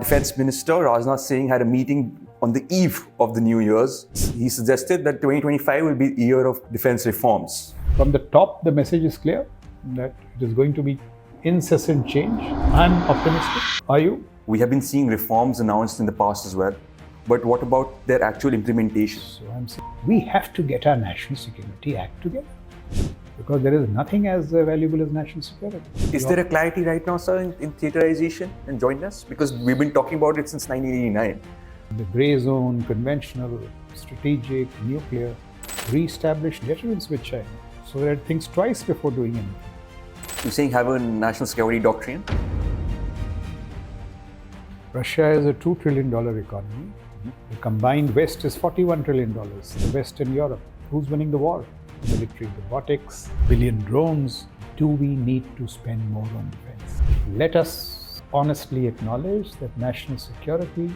Defense Minister Rajnath Singh had a meeting on the eve of the New Year's. He suggested that 2025 will be the year of defense reforms. From the top, the message is clear that it is going to be incessant change. I'm optimistic. Are you? We have been seeing reforms announced in the past as well, but what about their actual implementation? So I'm saying we have to get our National Security Act together, because there is nothing as valuable as national security. Is there a clarity right now, sir, in theaterization and jointness? Because we've been talking about it since 1989. The grey zone, conventional, strategic, nuclear, re-establish deterrence with China, so that it thinks twice before doing anything. You're saying have a national security doctrine? Russia is a $2 trillion economy. The combined West is $41 trillion. The West and Europe. Who's winning the war? Military robotics, billion drones. Do we need to spend more on defense? Let us honestly acknowledge that national security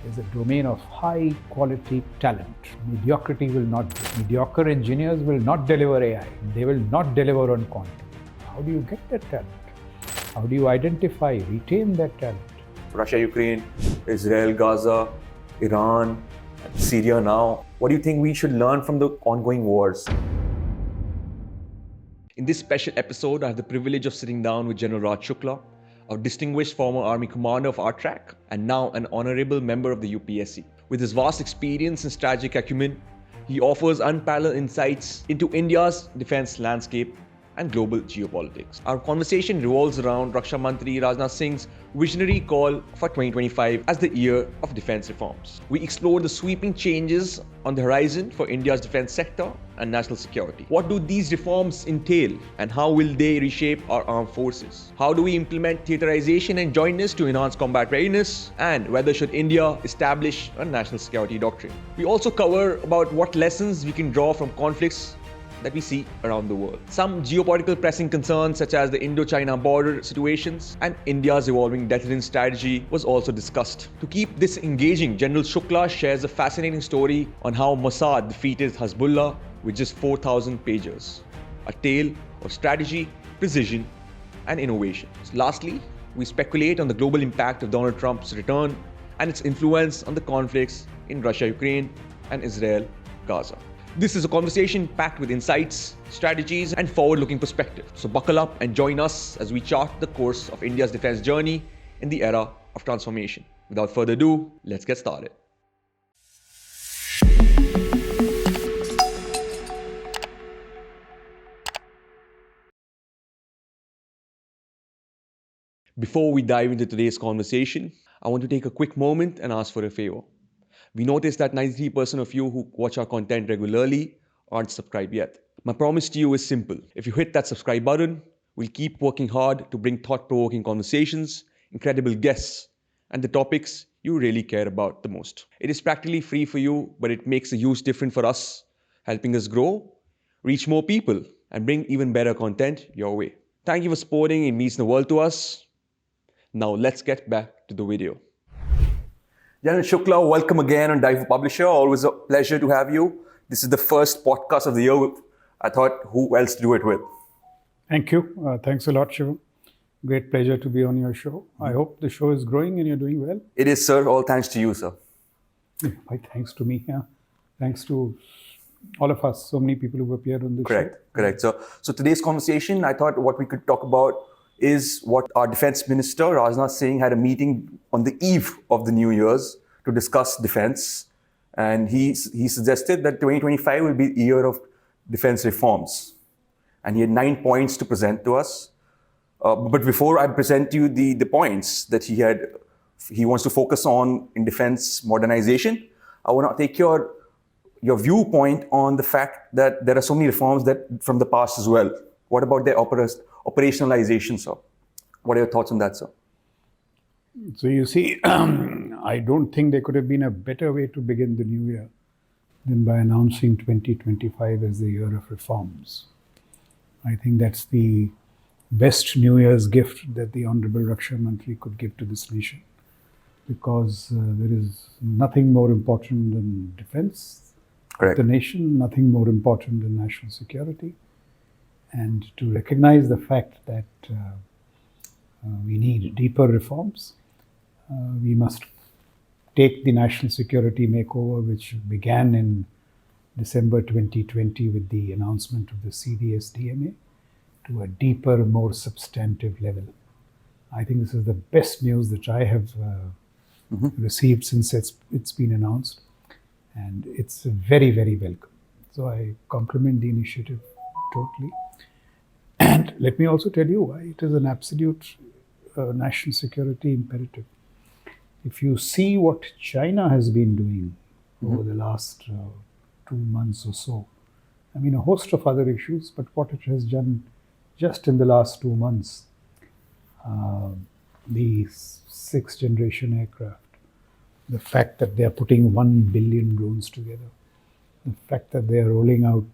is a domain of high quality talent. Mediocrity will not do. Mediocre engineers will not deliver AI. They will not deliver on quantum. How do you get that talent? How do you identify, retain that talent? Russia, Ukraine, Israel, Gaza, Iran, Syria now. What do you think we should learn from the ongoing wars? In this special episode, I have the privilege of sitting down with General Raj Shukla, a distinguished former army commander of our track and now an honorable member of the UPSC. With his vast experience and strategic acumen, he offers unparalleled insights into India's defense landscape and global geopolitics. Our conversation revolves around Raksha Mantri Rajnath Singh's visionary call for 2025 as the year of defense reforms. We explore the sweeping changes on the horizon for India's defense sector and national security. What do these reforms entail and how will they reshape our armed forces? How do we implement theaterization and jointness to enhance combat readiness? And whether should India establish a national security doctrine? We also cover about what lessons we can draw from conflicts that we see around the world. Some geopolitical pressing concerns such as the Indo-China border situations and India's evolving deterrence strategy was also discussed. To keep this engaging, General Shukla shares a fascinating story on how Mossad defeated Hezbollah with just 4,000 pages. A tale of strategy, precision and innovation. Lastly, we speculate on the global impact of Donald Trump's return and its influence on the conflicts in Russia, Ukraine and Israel, Gaza. This is a conversation packed with insights, strategies, and forward-looking perspective. So buckle up and join us as we chart the course of India's defense journey in the era of transformation. Without further ado, let's get started. Before we dive into today's conversation, I want to take a quick moment and ask for a favor. We noticed that 93% of you who watch our content regularly aren't subscribed yet. My promise to you is simple. If you hit that subscribe button, we'll keep working hard to bring thought-provoking conversations, incredible guests, and the topics you really care about the most. It is practically free for you, but it makes a huge difference for us, helping us grow, reach more people, and bring even better content your way. Thank you for supporting. It means the world to us. Now let's get back to the video. General Shukla, welcome again on Dive Publisher. Always a pleasure to have you. This is the first podcast of the year. I thought, who else to do it with? Thank you. Thanks a lot, Shivam. Great pleasure to be on your show. I hope the show is growing and you're doing well. It is, sir. All thanks to you, sir. Why thanks to me? Yeah. Thanks to all of us, so many people who've appeared on the show. Correct. So today's conversation, I thought what we could talk about is what our Defense Minister Rajnath Singh had a meeting on the eve of the New Year's to discuss defense. And he suggested that 2025 will be the year of defense reforms. And he had 9 points to present to us. But before I present you the points that he wants to focus on in defense modernization, I want to take your viewpoint on the fact that there are so many reforms that from the past as well. What about their operationalization, sir? What are your thoughts on that, sir? So you see, I don't think there could have been a better way to begin the new year than by announcing 2025 as the year of reforms. I think that's the best New Year's gift that the Honorable Raksha Mantri could give to this nation, because there is nothing more important than defense of the nation, nothing more important than national security. And to recognize the fact that we need deeper reforms, We must take the national security makeover, which began in December 2020 with the announcement of the CDS-DMA, to a deeper, more substantive level. I think this is the best news that I have received since it's been announced, and it's very, very welcome. So I compliment the initiative totally. And let me also tell you why it is an absolute national security imperative. If you see what China has been doing over the last 2 months or so, I mean, a host of other issues, but what it has done just in the last 2 months, the 6th generation aircraft, the fact that they are putting 1 billion drones together, the fact that they are rolling out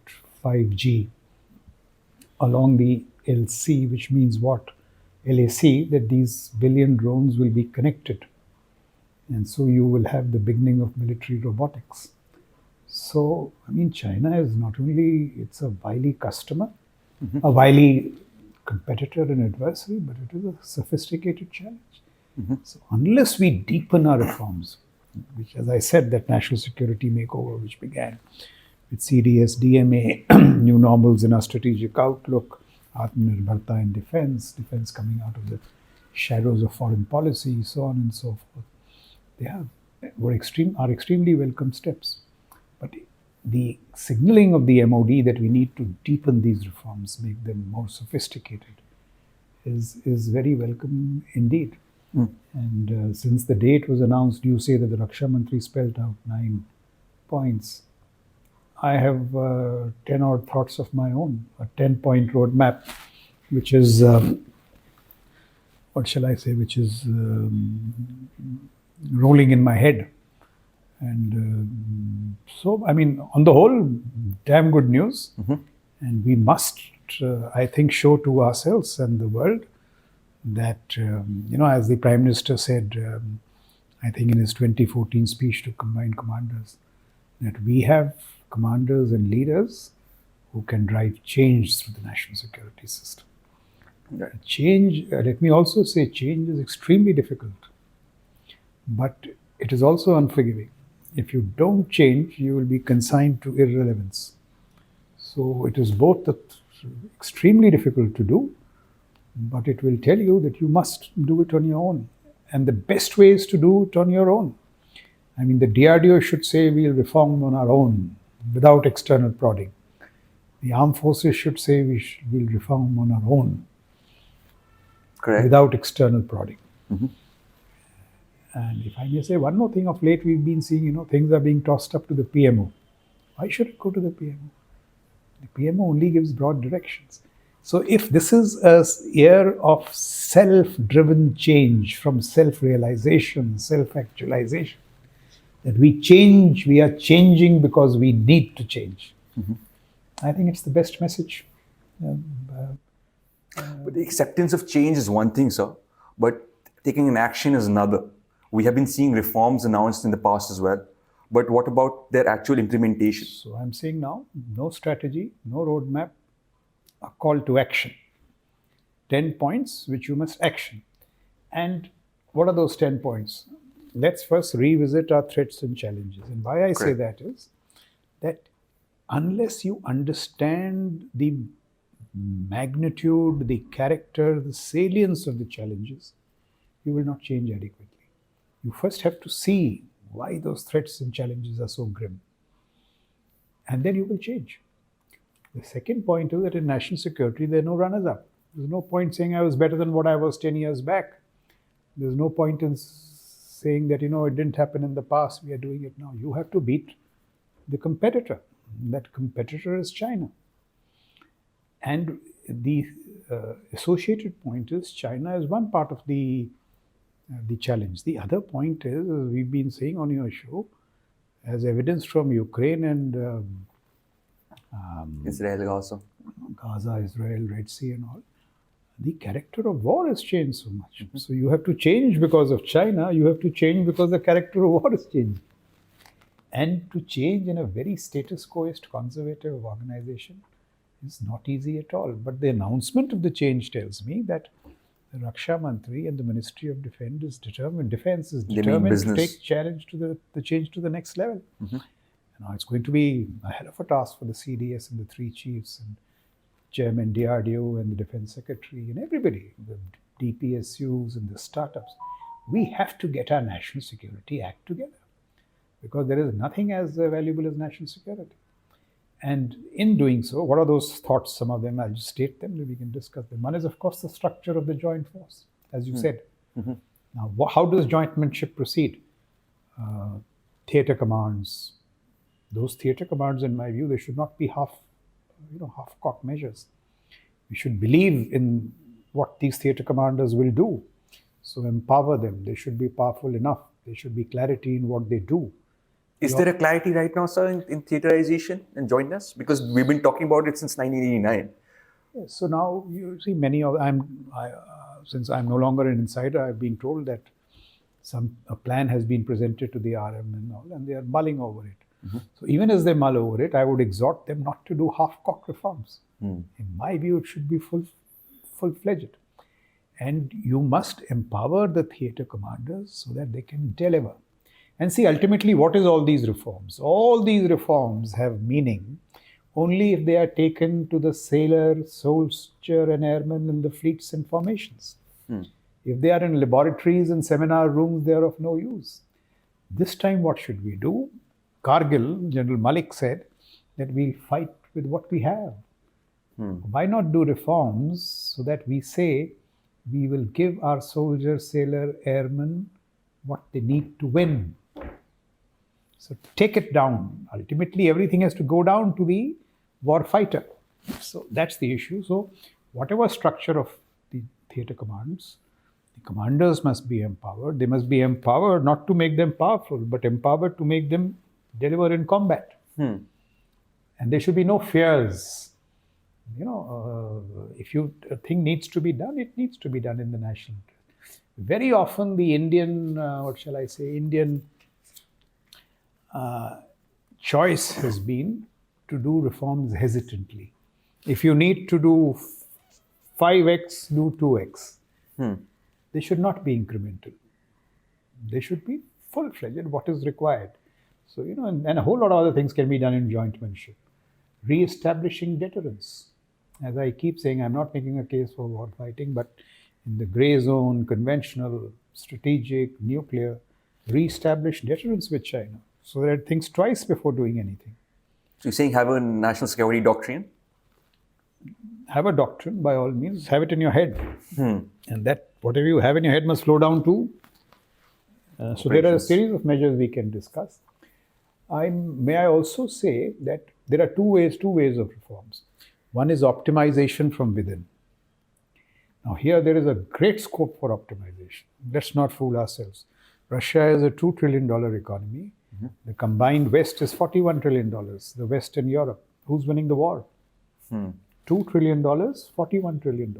5G along the LC, which means what? LAC, that these billion drones will be connected. And so you will have the beginning of military robotics. So, I mean, China is not only, it's a wily customer, a wily competitor and adversary, but it is a sophisticated challenge. So unless we deepen our reforms, which, as I said, that national security makeover, which began with CDS, DMA, new normals in our strategic outlook, Atmanirbharta in defense coming out of the shadows of foreign policy, so on and so forth. They are extremely welcome steps. But the signaling of the MOD that we need to deepen these reforms, make them more sophisticated, is very welcome indeed. And since the date was announced, you say that the Raksha Mantri spelled out 9 points. I have 10 odd thoughts of my own, a 10-point roadmap, which is, which is rolling in my head. And so, I mean, on the whole, damn good news. And we must, I think, show to ourselves and the world that, as the Prime Minister said, I think in his 2014 speech to combined commanders, that we have commanders and leaders who can drive change through the national security system. Change, let me also say, change is extremely difficult, but it is also unforgiving. If you don't change, you will be consigned to irrelevance. So it is both extremely difficult to do, but it will tell you that you must do it on your own. And the best way is to do it on your own. I mean, the DRDO should say we'll reform on our own without external prodding. The armed forces should say we'll reform on our own. Correct. Without external prodding. And if I may say one more thing, of late we've been seeing, things are being tossed up to the PMO. Why should it go to the PMO? The PMO only gives broad directions. So if this is a year of self-driven change, from self-realization, self-actualization, that we are changing because we need to change. I think it's the best message. But the acceptance of change is one thing, sir, but taking an action is another. We have been seeing reforms announced in the past as well, but what about their actual implementation? So I'm saying now, no strategy, no roadmap, a call to action. 10 points which you must action. And what are those 10 points? Let's first revisit our threats and challenges. And why I say that is that unless you understand the magnitude, the character, the salience of the challenges, you will not change adequately. You first have to see why those threats and challenges are so grim. And then you will change. The second point is that in national security, there are no runners-up. There's no point saying I was better than what I was 10 years back. There's no point in saying that, it didn't happen in the past, we are doing it now. You have to beat the competitor. That competitor is China. And the associated point is China is one part of the challenge. The other point is, as we've been saying on your show, as evidence from Ukraine and Israel, Gaza, Israel, Red Sea and all, the character of war has changed so much. So you have to change because of China, you have to change because the character of war has changed. And to change in a very status quoist, conservative organization is not easy at all. But the announcement of the change tells me that The Raksha Mantri and the Ministry of Defense is determined. Defense is They mean determined to business. take challenge to the change to the next level. Now it's going to be a hell of a task for the CDS and the three chiefs and Chairman DRDO and the Defense Secretary and everybody, the DPSUs and the startups. We have to get our National Security Act together because there is nothing as valuable as national security. And in doing so, what are those thoughts? Some of them, I'll just state them, then we can discuss them. One is, of course, the structure of the joint force, as you said. Now, how does jointmanship proceed? Theatre commands. Those theatre commands, in my view, they should not be half-cocked measures. We should believe in what these theatre commanders will do. So empower them. They should be powerful enough. There should be clarity in what they do. Is there a clarity right now, sir, in theaterization and jointness? Because we've been talking about it since 1989. Yes, so now you see since I'm no longer an insider, I've been told that a plan has been presented to the RM and all, and they are mulling over it. So even as they mull over it, I would exhort them not to do half-cocked reforms. In my view, it should be full-fledged. And you must empower the theatre commanders so that they can deliver. And see, ultimately, what is all these reforms? All these reforms have meaning only if they are taken to the sailor, soldier, and airmen in the fleets and formations. If they are in laboratories and seminar rooms, they are of no use. This time, what should we do? Kargil, General Malik said that we'll fight with what we have. Why not do reforms so that we say we will give our soldier, sailor, airmen what they need to win? So take it down. Ultimately, everything has to go down to the war fighter. So that's the issue. So whatever structure of the theatre commands, the commanders must be empowered. They must be empowered not to make them powerful, but empowered to make them deliver in combat. And there should be no fears. If a thing needs to be done, it needs to be done in the national interest. Very often the Indian, Indian choice has been to do reforms hesitantly. If you need to do 5x, do 2x. They should not be incremental. They should be full-fledged, what is required. So, and a whole lot of other things can be done in jointmanship. Re-establishing deterrence. As I keep saying, I'm not making a case for war fighting, but in the grey zone, conventional, strategic, nuclear, re-establish deterrence with China so that it thinks twice before doing anything. So you're saying have a national security doctrine? Have a doctrine, by all means. Have it in your head. And that whatever you have in your head must flow down too. So there are a series of measures we can discuss. May I also say that there are two ways of reforms. One is optimization from within. Now here there is a great scope for optimization. Let's not fool ourselves. Russia is a $2 trillion economy. The combined West is $41 trillion, the West and Europe. Who's winning the war? $2 trillion, $41 trillion.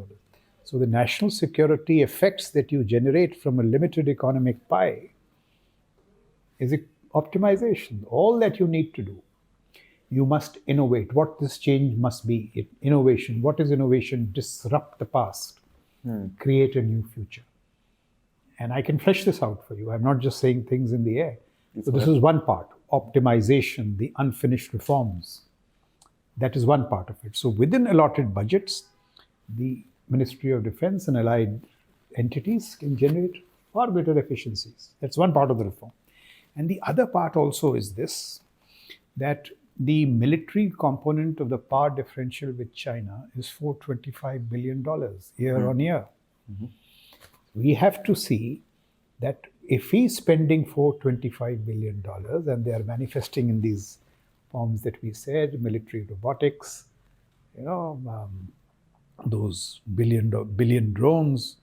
So the national security effects that you generate from a limited economic pie is optimization. All that you need to do. You must innovate. What this change must be. Innovation. What is innovation? Disrupt the past. Create a new future. And I can flesh this out for you. I'm not just saying things in the air. So this is one part. Optimization, the unfinished reforms. That is one part of it. So within allotted budgets, the Ministry of Defense and allied entities can generate far better efficiencies. That's one part of the reform. And the other part also is this, that the military component of the power differential with China is $425 billion year on year. We have to see that if he's spending $425 billion and they are manifesting in these forms that we said, military robotics, those billion drones,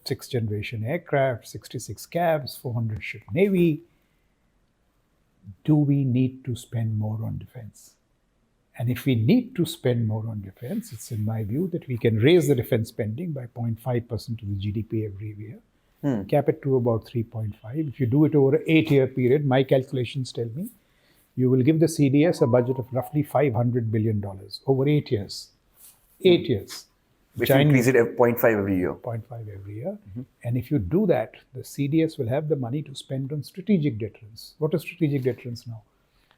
6th generation aircraft, 66 cabs, 400 ship navy, do we need to spend more on defense? And if we need to spend more on defense, it's in my view that we can raise the defense spending by 0.5% of the GDP every year, cap it to about 3.5. If you do it over an 8-year period, my calculations tell me, you will give the CDS a budget of roughly $500 billion over 8 years. 8 years. If you increase it at 0.5 every year. 0.5 every year. And if you do that, the CDS will have the money to spend on strategic deterrence. What is strategic deterrence now?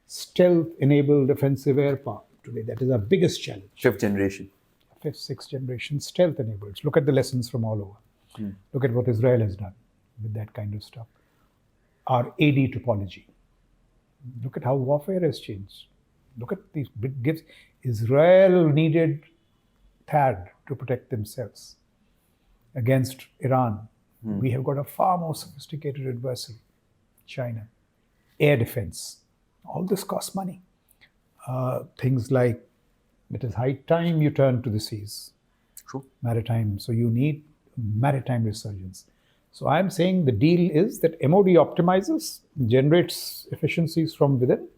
Stealth-enabled offensive air power. Today, that is our biggest challenge. Fifth generation. Fifth, sixth generation stealth-enabled. Look at the lessons from all over. Look at what Israel has done with that kind of stuff. Our AD topology. Look at how warfare has changed. Look at these big gifts. Israel needed THAAD to protect themselves against Iran. We have got a far more sophisticated adversary, China. Air defense. All this costs money. Things like it is high time you turn to the seas. True. Maritime. So you need maritime resurgence. So I'm saying the deal is that MOD optimizes, generates efficiencies from within,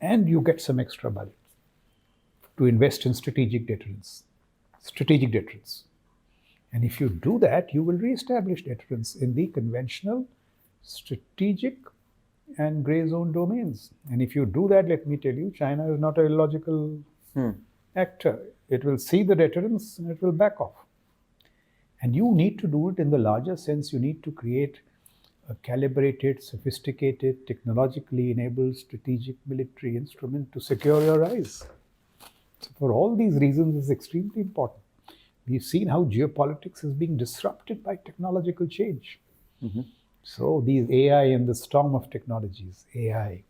and you get some extra budget to invest in strategic deterrence. Strategic deterrence. And if you do that, you will re-establish deterrence in the conventional, strategic, and grey zone domains. And if you do that, let me tell you, China is not an illogical actor. It will see the deterrence and it will back off. And you need to do it in the larger sense. You need to create a calibrated, sophisticated, technologically enabled strategic military instrument to secure your rise. So for all these reasons, it's extremely important. We've seen how geopolitics is being disrupted by technological change. So these AI and the storm of technologies, AI,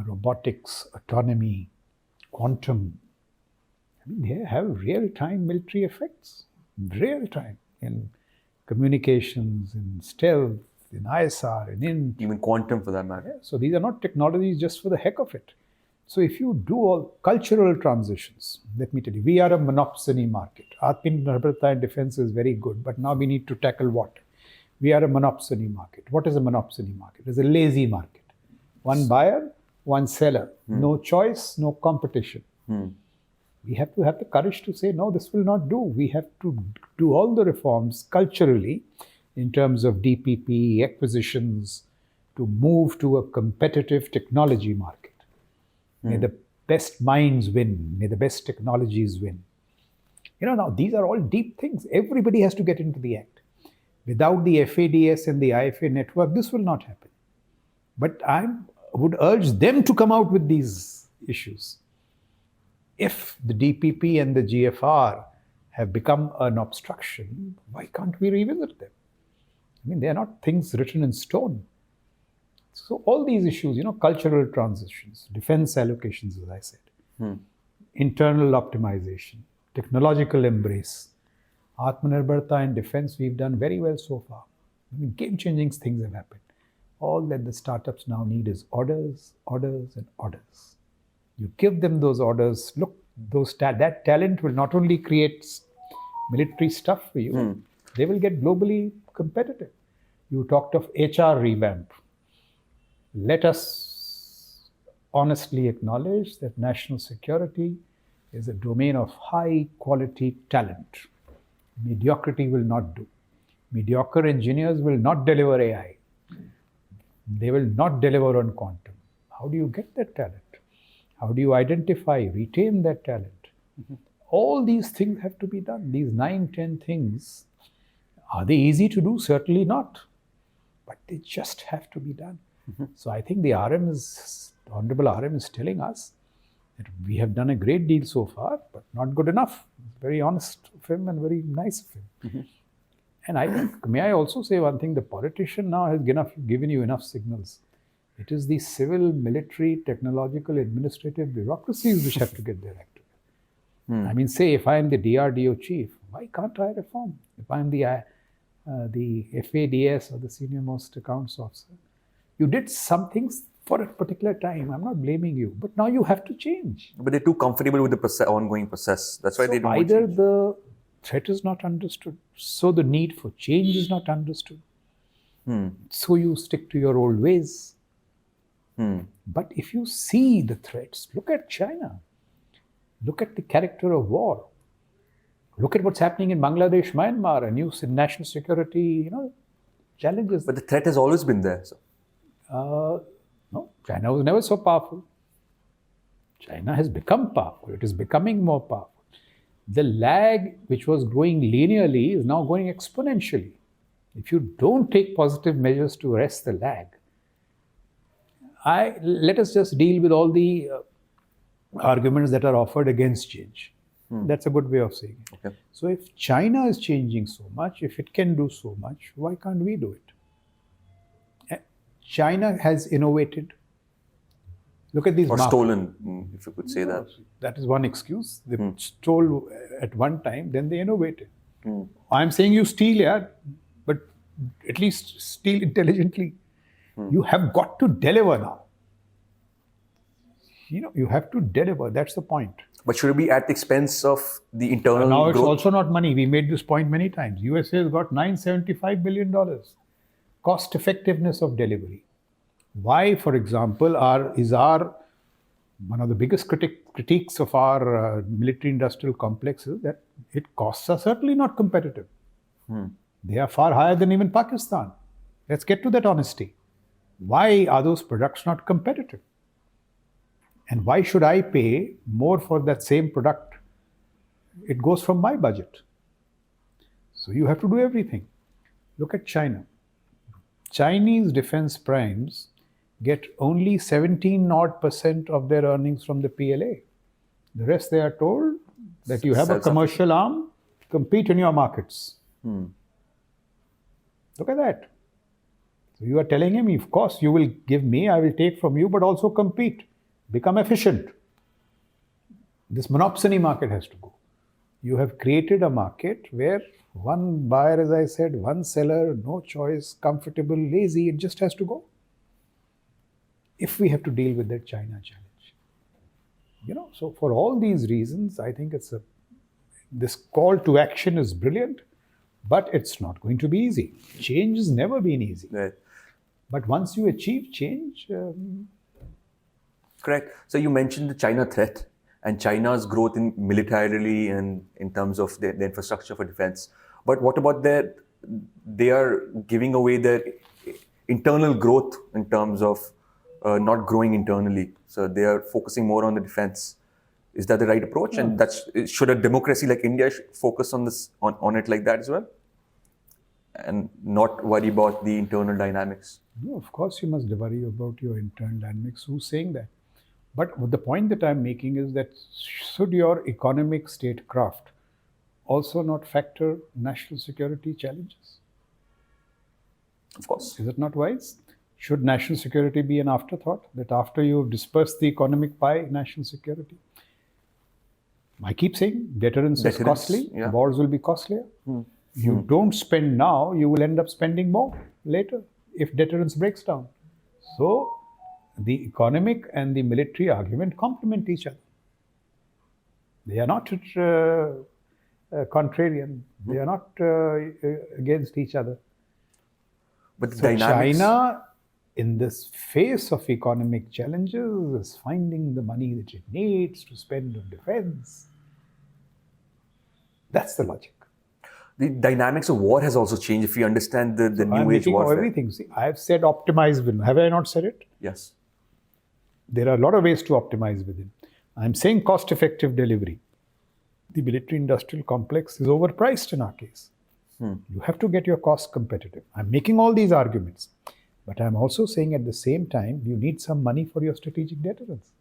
robotics, autonomy, quantum, I mean, they have real-time military effects. Real time in communications, in stealth, in ISR, in even quantum for that matter. Yeah, so these are not technologies just for the heck of it. So if you do all cultural transitions, let me tell you, we are a monopsony market. Atmanirbharta and defense is very good, but now we need to tackle what? We are a monopsony market. What is a monopsony market? It's a lazy market. One buyer, one seller. No choice, no competition. We have to have the courage to say, no, this will not do. We have to do all the reforms culturally in terms of DPP, acquisitions, to move to a competitive technology market. May the best minds win. May the best technologies win. You know, now these are all deep things. Everybody has to get into the act. Without the FADS and the IFA network, this will not happen. But I would urge them to come out with these issues. If the DPP and the GFR have become an obstruction, why can't we revisit them? I mean, they are not things written in stone. So all these issues, you know, cultural transitions, defense allocations, as I said, internal optimization, technological embrace, Atmanirbharta and defense, we've done very well so far. I mean, game-changing things have happened. All that the startups now need is orders, orders, and orders. You give them those orders. Look, that talent will not only create military stuff for you, they will get globally competitive. You talked of HR revamp. Let us honestly acknowledge that national security is a domain of high quality talent. Mediocrity will not do. Mediocre engineers will not deliver AI. They will not deliver on quantum. How do you get that talent? How do you identify, retain that talent? All these things have to be done. These 9, 10 things, are they easy to do? Certainly not. But they just have to be done. So I think the Honorable RM is telling us that we have done a great deal so far, but not good enough. Very honest of him and very nice of him. And I think, may I also say one thing, the politician now has given you enough signals. It is the civil, military, technological, administrative bureaucracies which have to get their act together. I mean, say if I am the DRDO chief, why can't I reform? If I'm the FADS or the senior most accounts officer, you did some things for a particular time. I'm not blaming you, but now you have to change. But they're too comfortable with the ongoing process. That's why they don't. Either the threat is not understood, so the need for change is not understood. So you stick to your old ways. But if you see the threats, look at China. Look at the character of war. Look at what's happening in Bangladesh, Myanmar, and you see national security, challenges. But the threat has always been there. So. No, China was never so powerful. China has become powerful. It is becoming more powerful. The lag, which was growing linearly, is now going exponentially. If you don't take positive measures to arrest the lag, let us just deal with all the arguments that are offered against change. That's a good way of saying it. Okay. So if China is changing so much, if it can do so much, why can't we do it? China has innovated. Look at these Or markets. stolen, if you could say that. That is one excuse. They stole at one time, then they innovated. I'm saying you steal, yeah, but at least steal intelligently. You have got to deliver now. You have to deliver. That's the point. But should it be at the expense of the internal Now it's growth? also not money. We made this point many times. USA has got $975 billion. Cost effectiveness of delivery. Why, for example, one of the biggest critiques of our military-industrial complex is that its costs are certainly not competitive. They are far higher than even Pakistan. Let's get to that honesty. Why are those products not competitive? And why should I pay more for that same product? It goes from my budget. So you have to do everything. Look at China. Chinese defense primes get only 17% of their earnings from the PLA. The rest they are told that you have a commercial arm, compete in your markets. Look at that. So you are telling him, of course, you will give me, I will take from you, but also compete. Become efficient. This monopsony market has to go. You have created a market where one buyer, as I said, one seller, no choice, comfortable, lazy, it just has to go. If we have to deal with that China challenge. So for all these reasons, I think this call to action is brilliant, but it's not going to be easy. Change has never been easy. Right. But once you achieve change... Correct. So you mentioned the China threat and China's growth militarily and in terms of the infrastructure for defense. But what about they are giving away their internal growth in terms of not growing internally. So they are focusing more on the defense. Is that the right approach? And should a democracy like India focus on this on it like that as well? And not worry about the internal dynamics? No, of course you must worry about your internal dynamics. Who's saying that? But the point that I'm making is that should your economic statecraft also not factor national security challenges? Of course. Is it not wise? Should national security be an afterthought? That after you've dispersed the economic pie, national security? I keep saying deterrence is costly. Yeah. Wars will be costlier. You don't spend now, you will end up spending more later if deterrence breaks down. So, the economic and the military argument complement each other. They are not contrarian. They are not against each other. But the So dynamics... China, in this face of economic challenges, is finding the money that it needs to spend on defense. That's the logic. The dynamics of war has also changed if you understand the new age warfare. Everything. See, I've said optimize within. Have I not said it? Yes. There are a lot of ways to optimize within. I'm saying cost-effective delivery. The military-industrial complex is overpriced in our case. You have to get your costs competitive. I'm making all these arguments. But I'm also saying at the same time, you need some money for your strategic deterrence.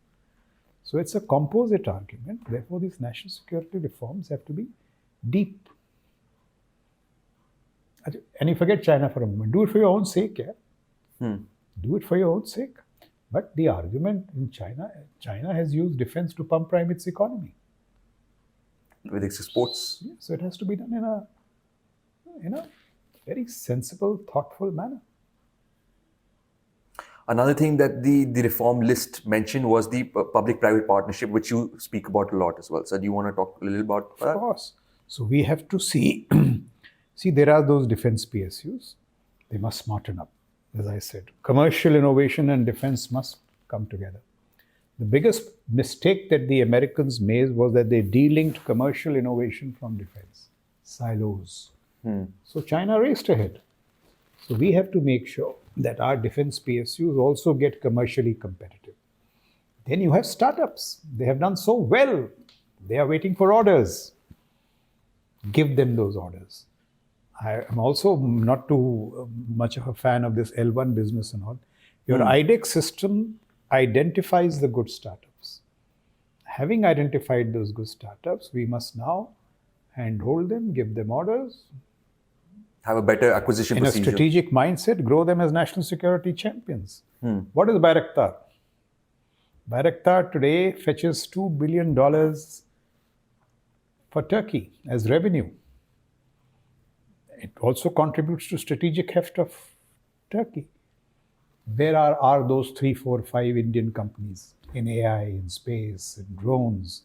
So it's a composite argument. Therefore, these national security reforms have to be deep. And you forget China for a moment. Do it for your own sake, yeah? Do it for your own sake. But the argument in China has used defense to pump prime its economy. With exports. Yeah, so it has to be done in a very sensible, thoughtful manner. Another thing that the reform list mentioned was the public-private partnership, which you speak about a lot as well. So do you want to talk a little about that? Of course. So we have to see, there are those defense PSUs. They must smarten up, as I said. Commercial innovation and defense must come together. The biggest mistake that the Americans made was that they de-linked commercial innovation from defense. Silos. So China raced ahead. So we have to make sure that our defense PSUs also get commercially competitive. Then you have startups. They have done so well. They are waiting for orders. give them those orders. I am also not too much of a fan of this L1 business and all. Your IDEX system identifies the good startups. Having identified those good startups, we must now handhold them, give them orders, have a better acquisition in procedure. a strategic mindset, grow them as national security champions. What is Bayraktar? Bayraktar today fetches $2 billion for Turkey as revenue. It also contributes to strategic heft of Turkey. Where are those 3, 4, 5 Indian companies in AI, in space, in drones?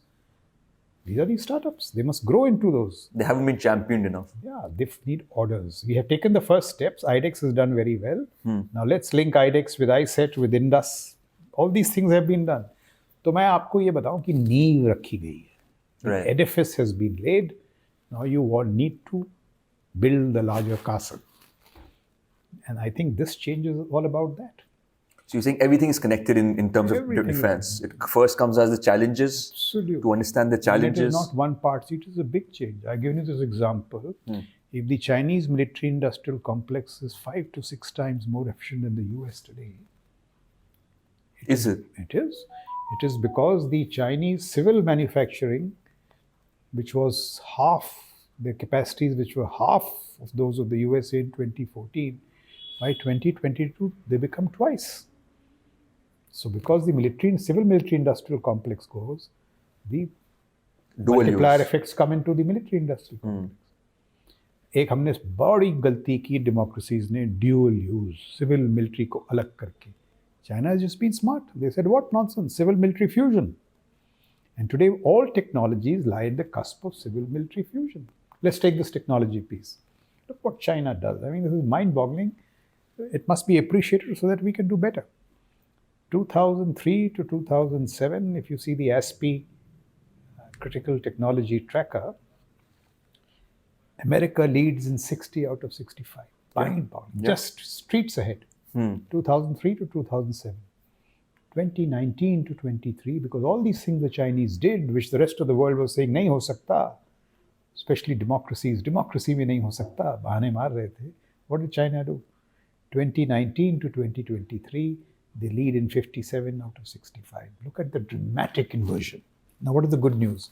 These are these startups. They must grow into those. They haven't been championed enough. Yeah, they need orders. We have taken the first steps. IDEX has done very well. Now let's link IDEX with ISET, with Indus. All these things have been done. तो मैं आपको ये बताऊं कि नींव रखी गई है. The edifice has been laid. Now you need to build the larger castle. And I think this change is all about that. So you're saying everything is connected in terms of defense. It first comes as the challenges. Absolutely. To understand the challenges. And it is not one part. It is a big change. I've given you this example. If the Chinese military industrial complex is 5 to 6 times more efficient than the US today. Is it? It is. It is because the Chinese civil manufacturing, which was half, the capacities which were half of those of the USA in 2014, by 2022, they become twice. So because the civil military industrial complex goes, the multiplier effects come into the military industrial complex. एक हमने बड़ी गलती की democracies ने dual use civil military को अलग करके. China has just been smart. They said, what nonsense, civil military fusion. And today all technologies lie at the cusp of civil military fusion. Let's take this technology piece. Look what China does. I mean, this is mind-boggling. It must be appreciated so that we can do better. 2003 to 2007, if you see the ASPE critical technology tracker, America leads in 60 out of 65. Mind-boggling. Just streets ahead. 2003 to 2007. 2019 to 23, because all these things the Chinese did, which the rest of the world was saying, nahi ho sakta, especially democracies, democracy mein nahi ho sakta, bahane maar rahe the. What did China do? 2019 to 2023, they lead in 57 out of 65. Look at the dramatic inversion. Now, what is the good news?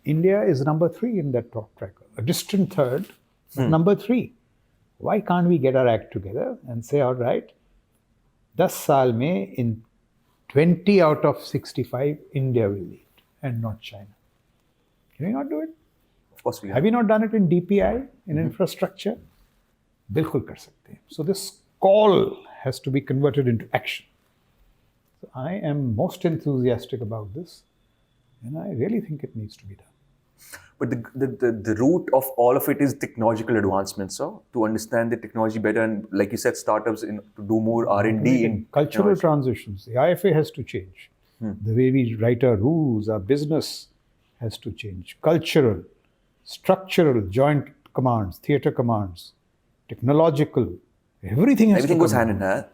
India is number 3 in that top tracker, a distant third, but number 3. Why can't we get our act together and say, all right, 10 saal mein in 20 out of 65, India will lead and not China. Can we not do it? Of course we have. Have we not done it in DPI, in infrastructure? Bilkul kar sakte. So this call has to be converted into action. So I am most enthusiastic about this, and I really think it needs to be done. But the root of all of it is technological advancement, so to understand the technology better, and like you said, startups to do more R&D in cultural transitions. The IFA has to change. The way we write our rules, our business has to change. Cultural, structural, joint commands, theater commands, technological, everything goes hand in hand.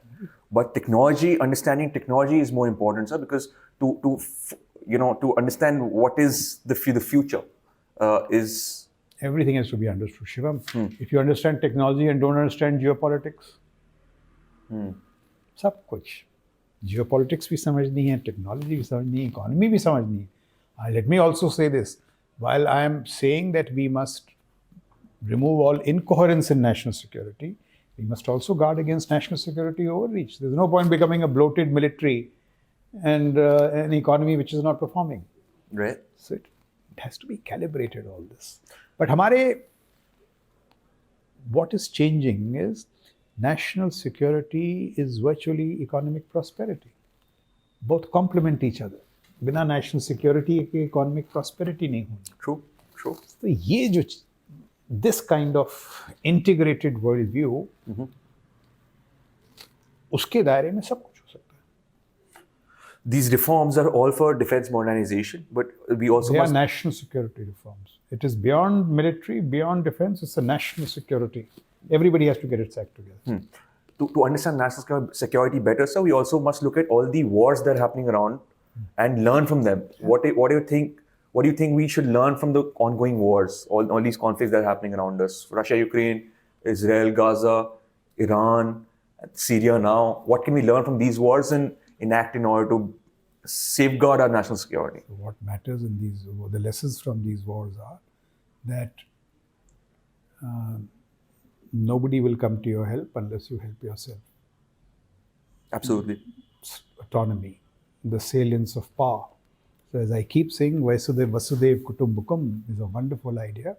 But technology, understanding technology is more important, sir, because to understand what is the future. Everything has to be understood, Shivam. If you understand technology and don't understand geopolitics, सब कुछ. Geopolitics भी समझनी है, technology भी समझनी है, economy भी समझनी है. Let me also say this. While I am saying that we must remove all incoherence in national security, we must also guard against national security overreach. There's no point becoming a bloated military and an economy which is not performing. Right. So it has to be calibrated, all this. But what is changing is national security is virtually economic prosperity. Both complement each other. बिना national security के economic prosperity नहीं होगी. True. तो ये जो this kind of integrated worldview, उसके दायरे में सब कुछ हो सकता है. These reforms are all for defense modernization, but we also they are national security reforms. It is beyond military, beyond defense. It's a national security. Everybody has to get its act together. To understand national security better, so we also must look at all the wars that are happening around and learn from them. What do you think? what do you think we should learn from the ongoing wars, all these conflicts that are happening around us? Russia, Ukraine, Israel, Gaza, Iran, Syria now. What can we learn from these wars and enact in order to safeguard our national security? So what matters in the lessons from these wars are that nobody will come to your help unless you help yourself. Absolutely. Autonomy, the salience of power. So as I keep saying, Vasudev Kutumbakam is a wonderful idea,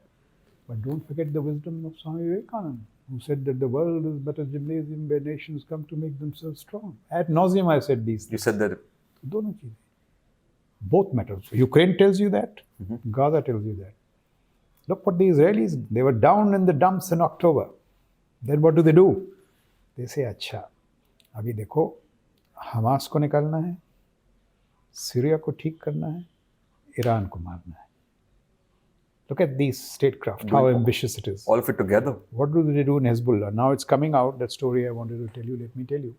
but don't forget the wisdom of Swami Vivekananda, who said that the world is but a gymnasium where nations come to make themselves strong. Ad nauseum I said these things. You said that. Both matter. So Ukraine tells you that, Gaza tells you that. Look what the Israelis, they were down in the dumps in October. Then what do? They say, अच्छा, अभी देखो, Hamas को निकालना है, Syria को ठीक करना है, ईरान को मारना है. Look at these statecraft, how ambitious it is. All of it together. What do they do in Hezbollah? Now it's coming out, that story I wanted to tell you, let me tell you.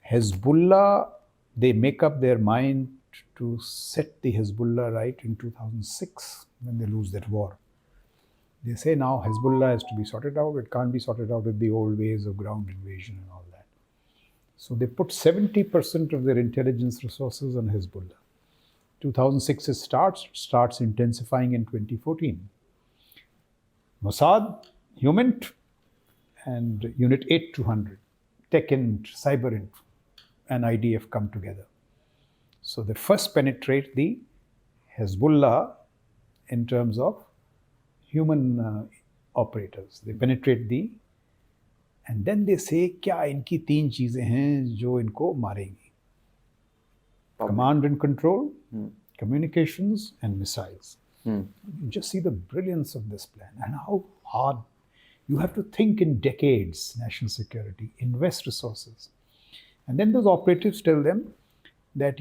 Hezbollah, they make up their mind to set the Hezbollah right in 2006 when they lose that war. They say now Hezbollah has to be sorted out. It can't be sorted out with the old ways of ground invasion and all that. So they put 70% of their intelligence resources on Hezbollah. 2006 it starts intensifying in 2014. Mossad, HUMINT, and Unit 8200, Tech and Cyber Info, and IDF come together. So they first penetrate the Hezbollah in terms of human operators. They penetrate and then they say, क्या इनकी 3 चीजें हैं जो इनको मारेंगी? Command and control, communications, and missiles. You just see the brilliance of this plan and how hard. You have to think in decades, national security, invest resources. And then those operatives tell them that,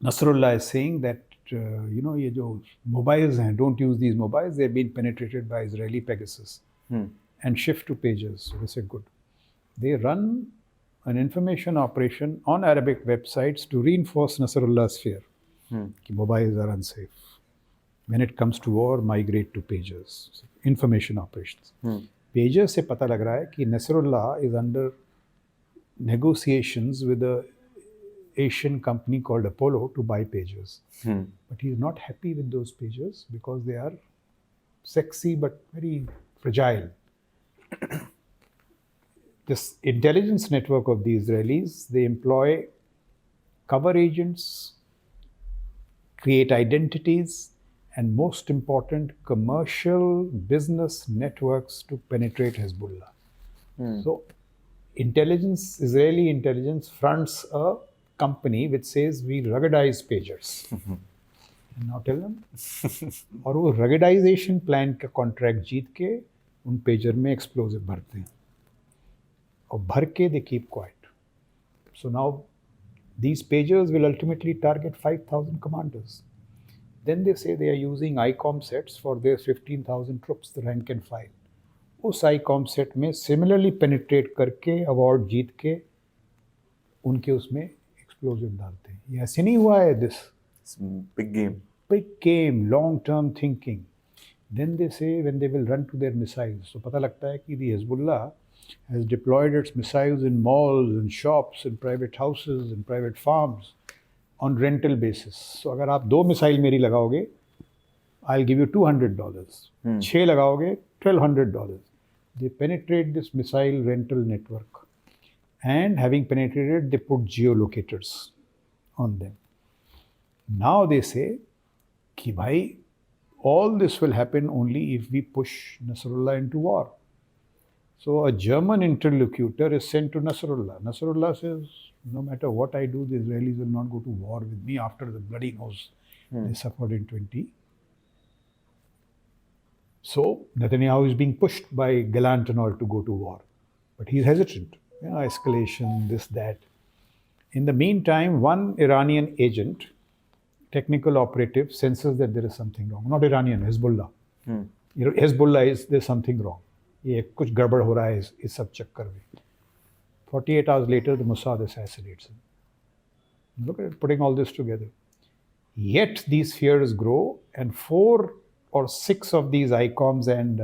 Nasrullah is saying that, ये जो mobiles हैं, don't use these mobiles, they've been penetrated by Israeli Pegasus and shift to pagers. So they say, good. They run an information operation on Arabic websites to reinforce Nasrullah's fear. Mobiles are unsafe. When it comes to war, migrate to pagers. So, information operations. Pagers से पता लग रहा है कि Nasrullah is under negotiations with a Asian company called Apollo to buy pagers. But he is not happy with those pagers because they are sexy but very fragile. This intelligence network of the Israelis, they employ cover agents, create identities, and most important, commercial business networks to penetrate Hezbollah. So, Israeli intelligence fronts a company which says we ruggedize pagers. And now tell them. और वो ruggedization plan का contract जीत के उन pager में explosive भरते हैं. और भर के they keep quiet. So now these pagers will ultimately target 5,000 commanders. Then they say they are using ICOM sets for their 15,000 troops, the rank and file. उस ICOM set में similarly penetrate करके award जीत के उनके उसमें explosive डालते हैं. ये ऐसे नहीं हुआ है this. It's big game. Big game, long-term thinking. Then they say when they will run to their missiles. So पता लगता है कि the Hezbollah has deployed its missiles in malls and shops and private houses and private farms on rental basis. So अगर आप 2 missile मेरी लगाओगे, I'll give you $200. 6 लगाओगे, $1,200. They penetrate this missile rental network. And having penetrated, they put geolocators on them. Now they say, कि भाई, all this will happen only if we push Nasrullah into war. So a German interlocutor is sent to Nasrullah. Nasrullah says, no matter what I do, the Israelis will not go to war with me after the bloody nose they suffered in 20. So Netanyahu is being pushed by Gallant and all to go to war. But he's hesitant. Escalation, this, that. In the meantime, one Iranian agent, technical operative, senses that there is something wrong. Not Iranian, Hezbollah. Hezbollah is, there's something wrong. ये कुछ गड़बड़ हो रहा है इस सब चक्कर में. 48 hours later, the Mossad assassinates him. Look at it, putting all this together. Yet these fears grow, and 4 or 6 of these ICOMs and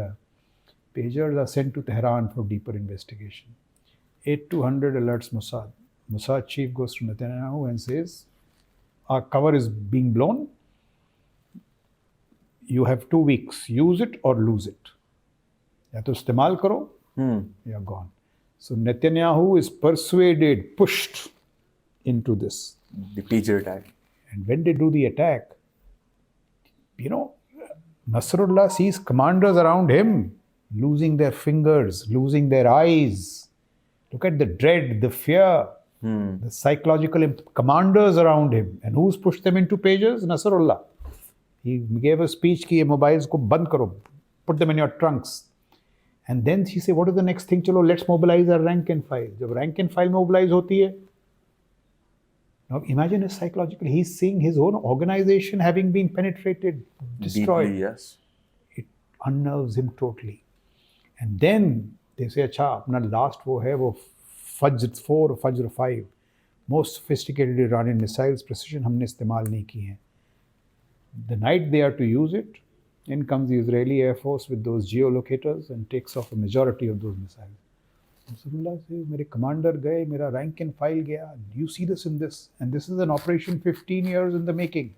pagers are sent to Tehran for deeper investigation. 8-200 alerts Mossad. Mossad chief goes to Netanyahu and says, our cover is being blown. You have 2 weeks. Use it or lose it. Ya to istemal karo, you're gone. So Netanyahu is persuaded, pushed into this. The pager attack. And when they do the attack, Nasrullah sees commanders around him losing their fingers, losing their eyes. Look at the dread, the fear, the psychological commanders around him. And who's pushed them into pages? Nasrullah. He gave a speech ki ye mobiles ko band karo, put them in your trunks. And then he said, what is the next thing? Chalo, let's mobilize our rank and file. Jab rank and file mobilize hoti hai, now imagine his psychological, he's seeing his own organization having been penetrated, destroyed. Deeply, yes. It unnerves him totally. And then they say, acha, apna last wo hai, wo Fajr 4 or Fajr 5. Most sophisticated Iranian missiles, precision, humne istemal nahi ki hain. The night they are to use it, in comes the Israeli Air Force with those geolocators and takes off a majority of those missiles. Nasrullah says, mere commander gaye, mera rank and file gaya. You see this in this. And this is an operation 15 years in the making.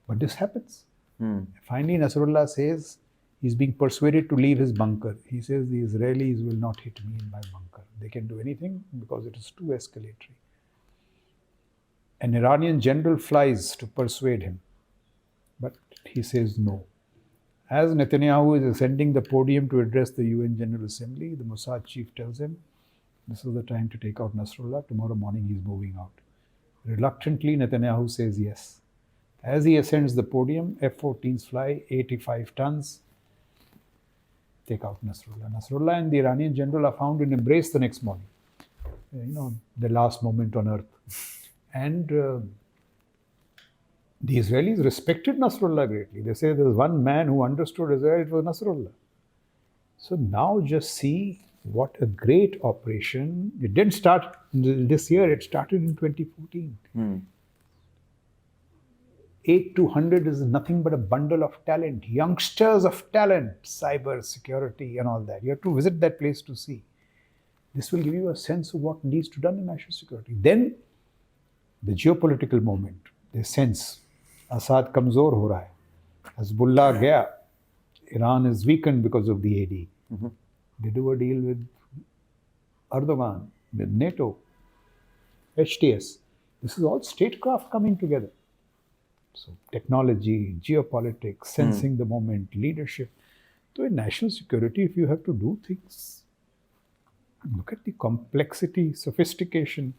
But this happens. Finally, Nasrullah says, he's being persuaded to leave his bunker. He says, the Israelis will not hit me in my bunker. They can do anything because it is too escalatory. An Iranian general flies to persuade him. But he says no. As Netanyahu is ascending the podium to address the UN General Assembly, the Mossad chief tells him, this is the time to take out Nasrullah. Tomorrow morning he's moving out. Reluctantly, Netanyahu says yes. As he ascends the podium, F-14s fly, 85 tons, take out Nasrullah. Nasrullah and the Iranian general are found in embrace the next morning. The last moment on earth. And the Israelis respected Nasrullah greatly. They say there's one man who understood Israel, it was Nasrullah. So now just see what a great operation. It didn't start this year, it started in 2014. 8-200 is nothing but a bundle of talent, youngsters of talent, cyber security and all that. You have to visit that place to see. This will give you a sense of what needs to be done in national security. Then the geopolitical moment, they sense Assad kamzor ho raha hai. Hezbollah gaya. Iran is weakened because of the AD. They do a deal with Erdogan, with NATO, HTS. This is all statecraft coming together. So technology, geopolitics, sensing the moment, leadership. So in national security, if you have to do things, look at the complexity, sophistication.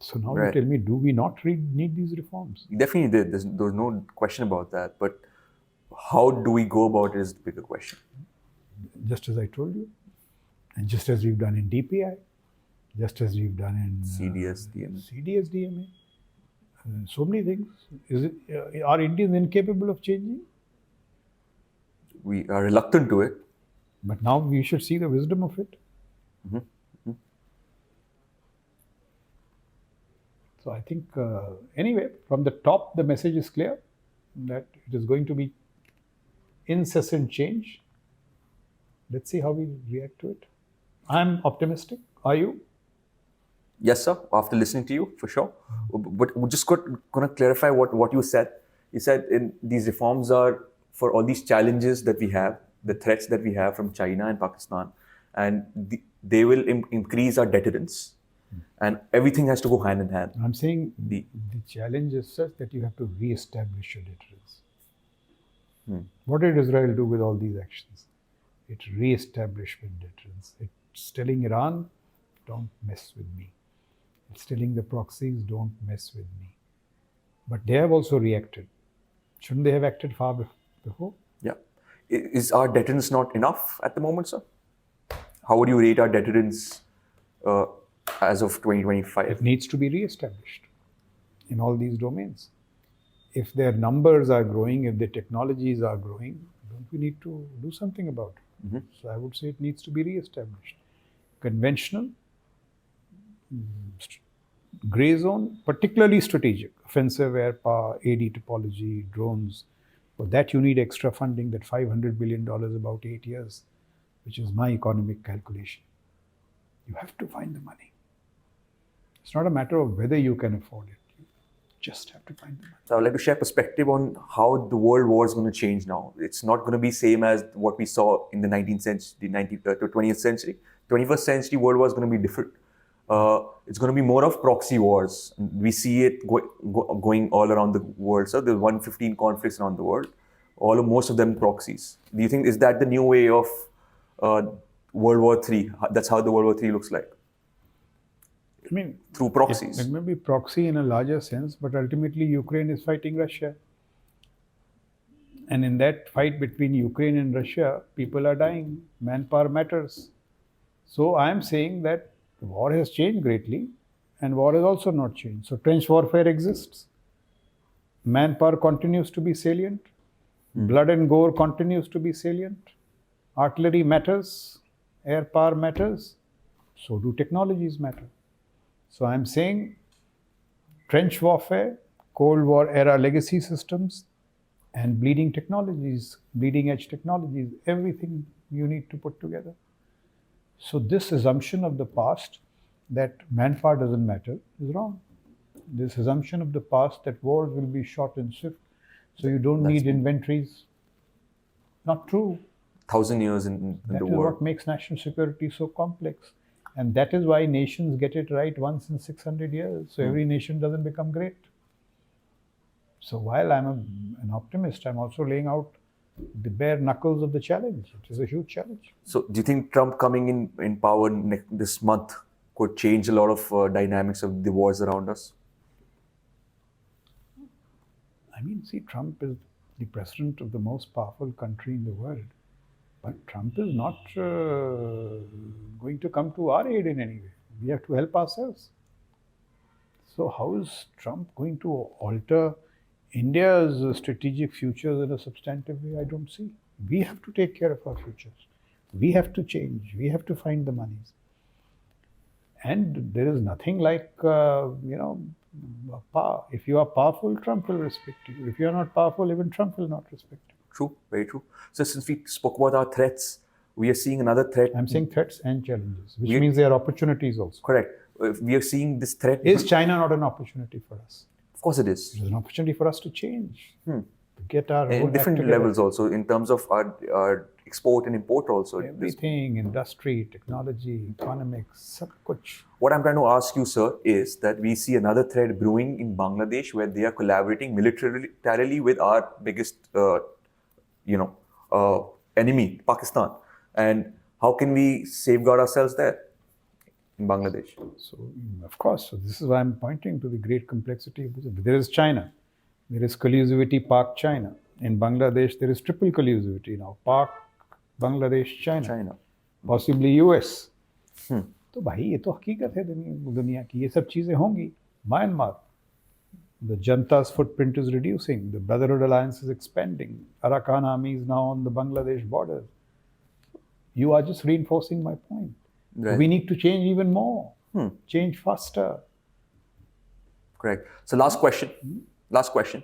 So now you tell me, do we not need these reforms? Definitely did. There's no question about that. But how do we go about it is the bigger question. Just as I told you. And just as we've done in DPI. Just as we've done in CDS, DMA. CDS, DMA. So many things. Are Indians incapable of changing? We are reluctant to it. But now we should see the wisdom of it. So I think, anyway, from the top, the message is clear that it is going to be incessant change. Let's see how we react to it. I'm optimistic. Are you? Yes, sir. After listening to you, for sure. But we're just going to clarify what you said. You said these reforms are for all these challenges that we have, the threats that we have from China and Pakistan, and they will increase our deterrence. And everything has to go hand in hand. I'm saying the challenge is such that you have to re-establish your deterrence. What did Israel do with all these actions? It re-established deterrence. It's telling Iran, don't mess with me. It's telling the proxies, don't mess with me. But they have also reacted. Shouldn't they have acted far before? Yeah. Is our deterrence not enough at the moment, sir? How would you rate our deterrence as of 2025? It needs to be re-established in all these domains. If their numbers are growing, if their technologies are growing, don't we need to do something about it? So I would say it needs to be re-established. conventional, grey zone, particularly strategic, offensive air power, AD topology, drones. For that you need extra funding, that $500 billion about 8 years, which is my economic calculation. You have to find the money. It's not a matter of whether you can afford it. You just have to find the money. So I'd like to share perspective on how the world war is going to change now. It's not going to be same as what we saw in the 19th century, to 20th century. 21st century world war is going to be different. It's going to be more of proxy wars. We see it going all around the world. So there's 115 conflicts around the world. Most of them proxies. Do you think, is that the new way of World War III? That's how the World War III looks like? I mean, through proxies. It may be proxy in a larger sense, but ultimately Ukraine is fighting Russia. And in that fight between Ukraine and Russia, people are dying. Manpower matters. So I am saying that the war has changed greatly and war has also not changed. So trench warfare exists. Manpower continues to be salient. Blood and gore continues to be salient. Artillery matters. Air power matters. So do technologies matter. So I'm saying trench warfare, Cold War era legacy systems, and bleeding technologies, bleeding edge technologies, everything you need to put together. So this assumption of the past that manpower doesn't matter is wrong. This assumption of the past that wars will be short and swift, so you don't need inventories, not true. 1,000 years in the war. That is what makes national security so complex. And that is why nations get it right once in 600 years. So every nation doesn't become great. So while I'm an optimist, I'm also laying out the bare knuckles of the challenge. It is a huge challenge. So do you think Trump coming in power this month could change a lot of dynamics of the wars around us? I mean, see, Trump is the president of the most powerful country in the world. But Trump is not going to come to our aid in any way. We have to help ourselves. So how is Trump going to alter India's strategic futures in a substantive way? I don't see. We have to take care of our futures. We have to change. We have to find the monies. And there is nothing like, power. If you are powerful, Trump will respect you. If you are not powerful, even Trump will not respect you. True, very true. So since we spoke about our threats, we are seeing another threat. I'm saying threats and challenges, which means there are opportunities also. Correct. We are seeing this threat. Is China not an opportunity for us? Of course it is. It is an opportunity for us to change, to get our in different levels also, in terms of our export and import also. Everything, industry, technology, economics, sab kuch. What I'm trying to ask you, sir, is that we see another threat brewing in Bangladesh where they are collaborating militarily with our biggest enemy, Pakistan. And how can we safeguard ourselves there in Bangladesh? So, of course, so this is why I'm pointing to the great complexity of this. There is China. There is collusivity, Pak-China. In Bangladesh, there is triple collusivity now. Pak, Bangladesh, China. Possibly US. तो भाई ये तो हकीकत है दुनिया की, ये सब चीज़ें होंगी. Myanmar. The Janta's footprint is reducing. The Brotherhood Alliance is expanding. Arakan army is now on the Bangladesh border. You are just reinforcing my point. Right. We need to change even more. Change faster. Correct. So last question.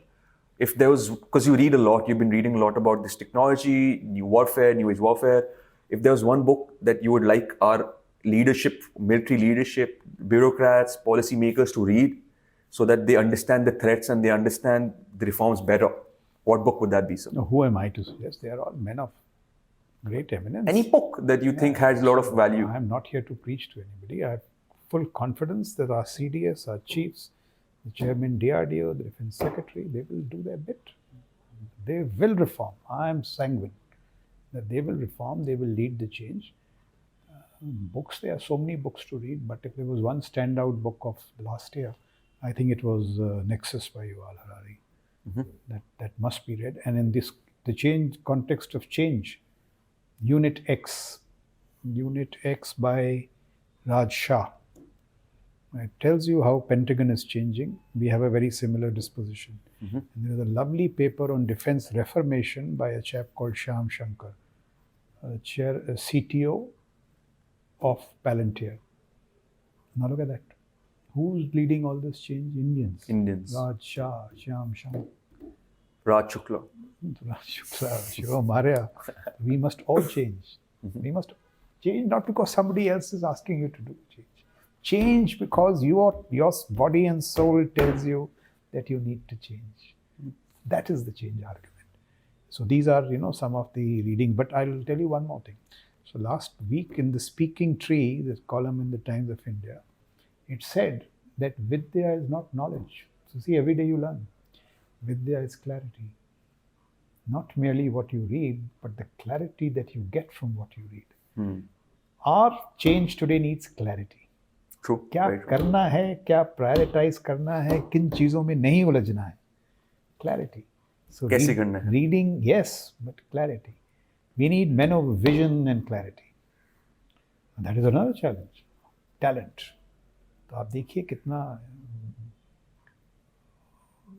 If there was, because you read a lot, you've been reading a lot about this technology, new age warfare. If there was one book that you would like our leadership, military leadership, bureaucrats, policymakers to read, so that they understand the threats and they understand the reforms better, what book would that be, sir? No, who am I to suggest? They are all men of great eminence. Any book that you think has a lot of value? I am not here to preach to anybody. I have full confidence that our CDS, our chiefs, the chairman DRDO, the defense secretary, they will do their bit. They will reform. I am sanguine that they will reform, they will lead the change. Books, there are so many books to read, but if there was one standout book of the last year, I think it was Nexus by Yuval Harari. That must be read. And in the context of change, Unit X by Raj Shah. It tells you how Pentagon is changing. We have a very similar disposition. And there is a lovely paper on defense reformation by a chap called Shyam Shankar, a CTO of Palantir. Now look at that. Who's leading all this change? Indians. Raj Shah, Shyam Shah. Raj Shukla. Raj Shukla, Shiva Maria. We must all change. We must change not because somebody else is asking you to do change. Change because your body and soul tells you that you need to change. That is the change argument. So these are, some of the reading. But I'll tell you one more thing. So last week in the Speaking Tree, this column in the Times of India, it said that Vidya is not knowledge. So see, every day you learn. Vidya is clarity. Not merely what you read, but the clarity that you get from what you read. Our change today needs clarity. True. क्या करना है, क्या prioritize करना है, किन चीज़ों में नहीं उलझना है. Clarity. So कैसे करना है? Reading, yes, but clarity. We need men of vision and clarity. And that is another challenge. Talent. तो आप देखिए कितना.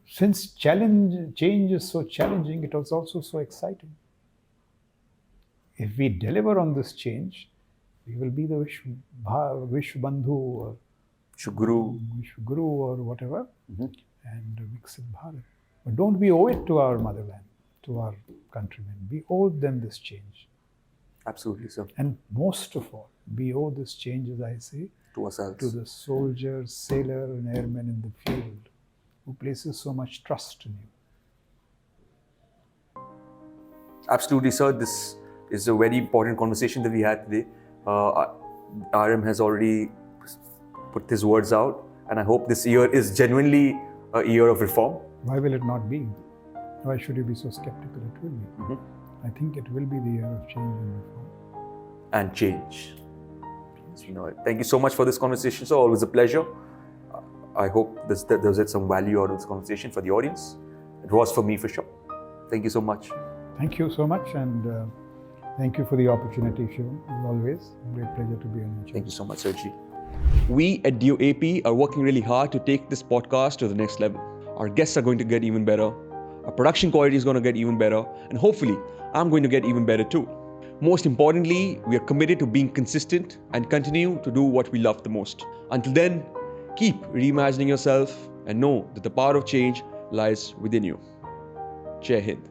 Since change is so challenging, it was also so exciting. If we deliver on this change, we will be the Vishwabandhu or Vishwaguru or whatever, and Viksit Bharat. But don't we owe it to our motherland, to our countrymen? We owe them this change. Absolutely, sir. And most of all, we owe this change, as I say, to ourselves, to the soldier, sailor, and airman in the field who places so much trust in you. Absolutely, sir. This is a very important conversation that we had today. RM has already put his words out, and I hope this year is genuinely a year of reform. Why will it not be? Why should you be so skeptical? It will be. I think it will be the year of change and reform. And change. Thank you so much for this conversation, sir. Always a pleasure. I hope there was some value out of this conversation for the audience. It was for me, for sure. Thank you so much. Thank you so much, and thank you for the opportunity, Shivam. As always, great pleasure to be on your show. Thank you so much, Sergi. We at DOAP are working really hard to take this podcast to the next level. Our guests are going to get even better. Our production quality is going to get even better. And hopefully, I'm going to get even better too. Most importantly, we are committed to being consistent and continue to do what we love the most. Until then, keep reimagining yourself and know that the power of change lies within you. Jai Hind.